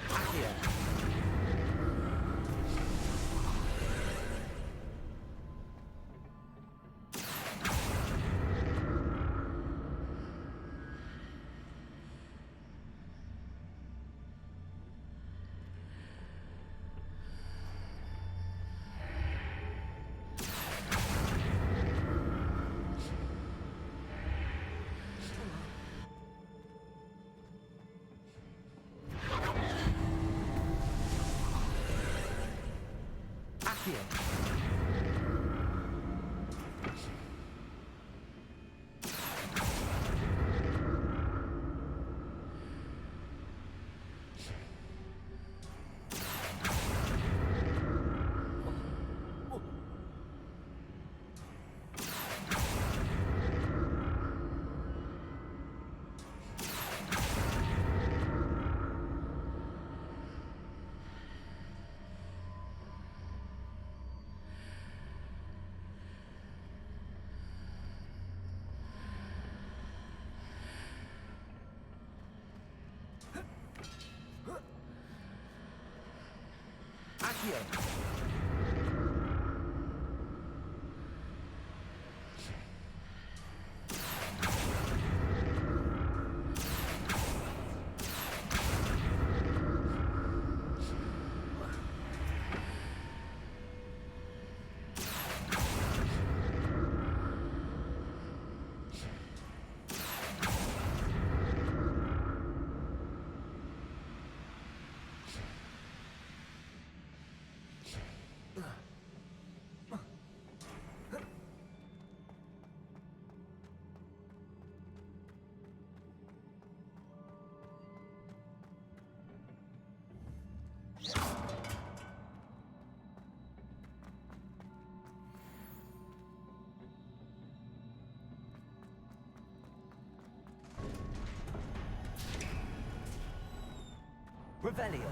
Accio. Accio. Accio. Revelio.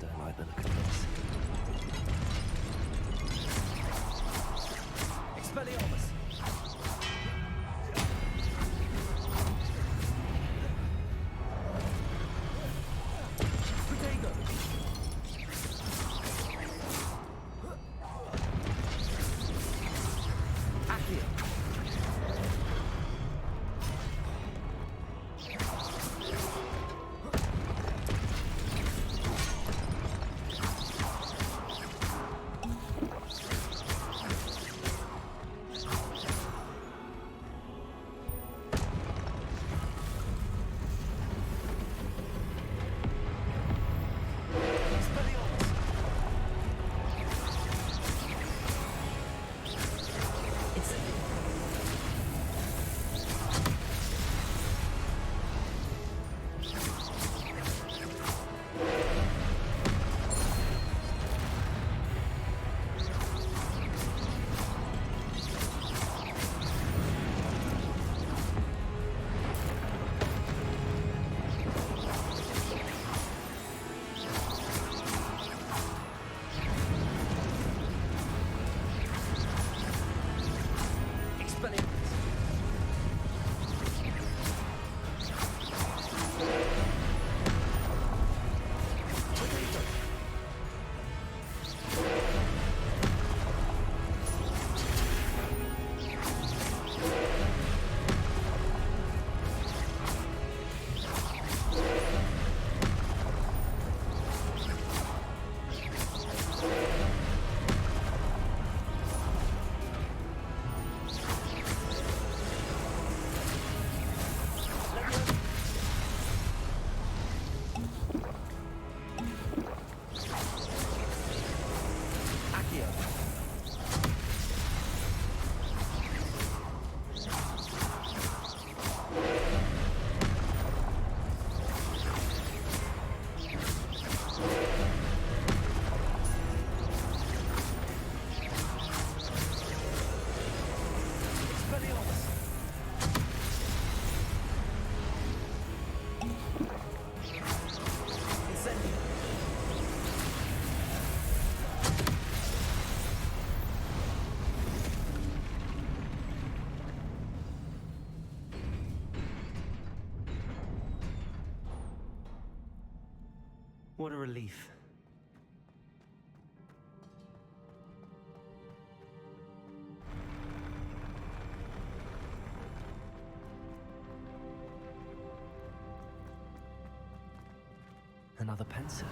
Don't like the look of this. Expelliarmus. What a relief. another pensive.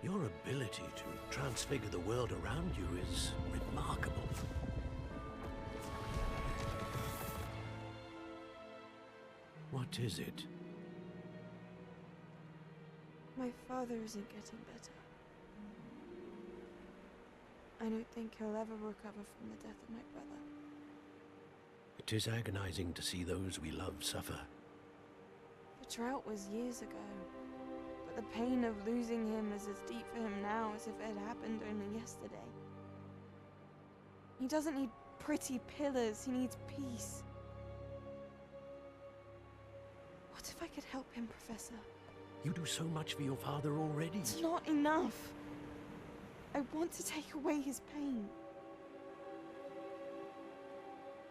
Your ability to transfigure the world around you is remarkable. What is it? My father isn't getting better. I don't think he'll ever recover from the death of my brother. It is agonizing to see those we love suffer. The drought was years ago. But the pain of losing him is as deep for him now as if it had happened only yesterday. He doesn't need pretty pillars, he needs peace. What if I could help him, Professor? You do so much for your father already. It's not enough. I want to take away his pain.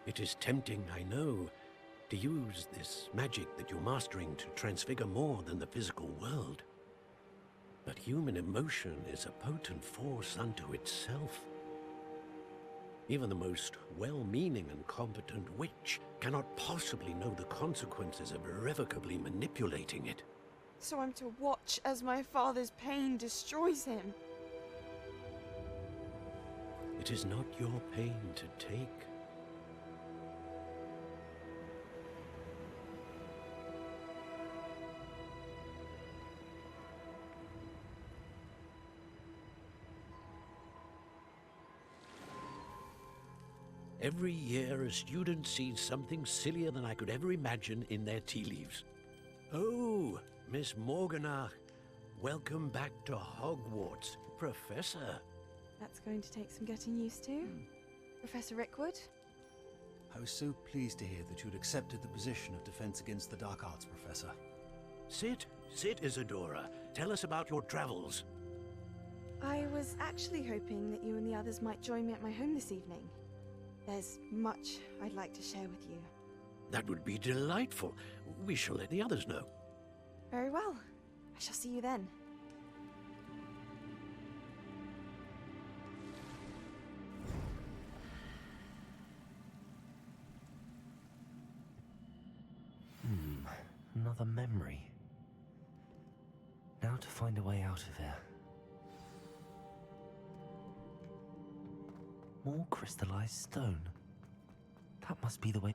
It is tempting, I know, to use this magic that you're mastering to transfigure more than the physical world. But human emotion is a potent force unto itself. Even the most well-meaning and competent witch cannot possibly know the consequences of irrevocably manipulating it. So I'm to watch as my father's pain destroys him. It is not your pain to take. Every year, a student sees something sillier than I could ever imagine in their tea leaves. Oh, Miss Morganach, welcome back to Hogwarts, Professor. That's going to take some getting used to. Professor Rickwood? I was so pleased to hear that you'd accepted the position of Defense Against the Dark Arts, Professor. Sit, Isadora. Tell us about your travels. I was actually hoping that you and the others might join me at my home this evening. There's much I'd like to share with you. That would be delightful. We shall let the others know. Very well. I shall see you then. Another memory. Now to find a way out of here. More crystallized stone. That must be the way.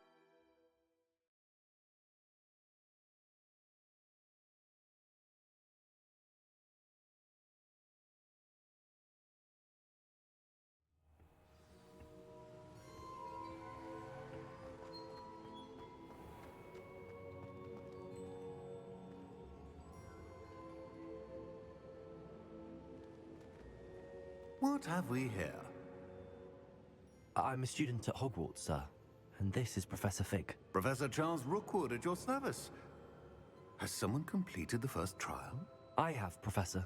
What have we here? I'm a student at Hogwarts, sir. And this is Professor Fig. Professor Charles Rookwood at your service. Has someone completed the first trial? I have, Professor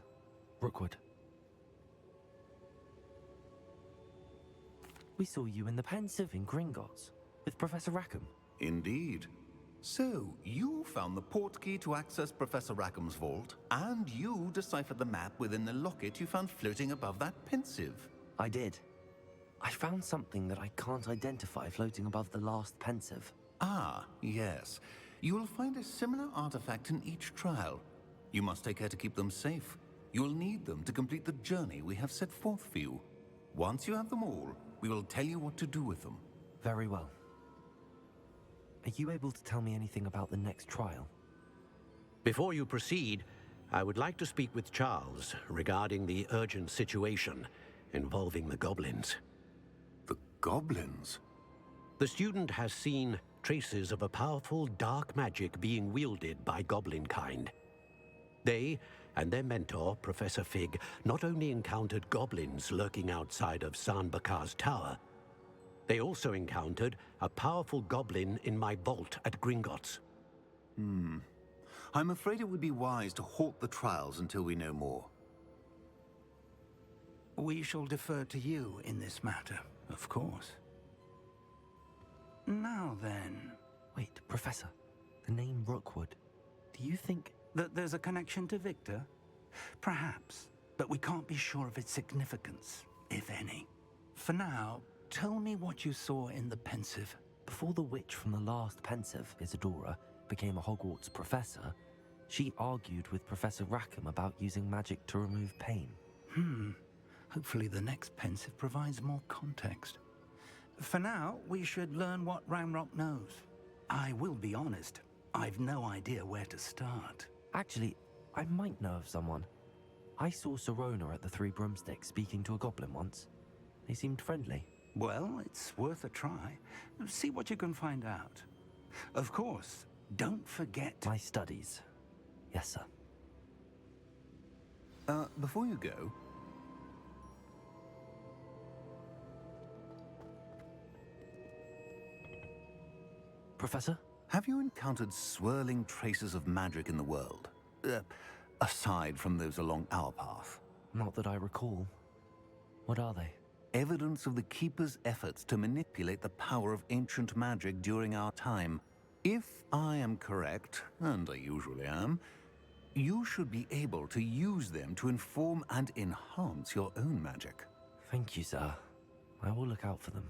Rookwood. We saw you in the Pensieve in Gringotts with Professor Rackham. Indeed. So, you found the portkey to access Professor Rackham's vault, and you deciphered the map within the locket you found floating above that Pensieve. I did. I found something that I can't identify floating above the last Pensieve. Ah, yes. You will find a similar artifact in each trial. You must take care to keep them safe. You will need them to complete the journey we have set forth for you. Once you have them all, we will tell you what to do with them. Very well. Are you able to tell me anything about the next trial? Before you proceed, I would like to speak with Charles regarding the urgent situation involving the goblins. The goblins? The student has seen traces of a powerful dark magic being wielded by goblin kind. They and their mentor, Professor Fig, not only encountered goblins lurking outside of San Bakar's tower, they also encountered a powerful goblin in my vault at Gringotts. I'm afraid it would be wise to halt the trials until we know more. We shall defer to you in this matter, of course. Now then... Wait, Professor. The name Rookwood. Do you think... that there's a connection to Victor? Perhaps, but we can't be sure of its significance, if any. For now, tell me what you saw in the pensive. Before the witch from the last pensive, Isadora, became a Hogwarts professor, she argued with Professor Rackham about using magic to remove pain. Hopefully the next pensive provides more context. For now, we should learn what Ranrock knows. I will be honest, I've no idea where to start. Actually, I might know of someone. I saw Sirona at the Three Broomsticks speaking to a goblin once. They seemed friendly. Well, it's worth a try. See what you can find out. Of course, don't forget... my studies. Yes, sir. Before you go... Professor? Have you encountered swirling traces of magic in the world? Aside from those along our path? Not that I recall. What are they? Evidence of the Keeper's efforts to manipulate the power of ancient magic during our time. If I am correct, and I usually am, you should be able to use them to inform and enhance your own magic. Thank you, sir. I will look out for them.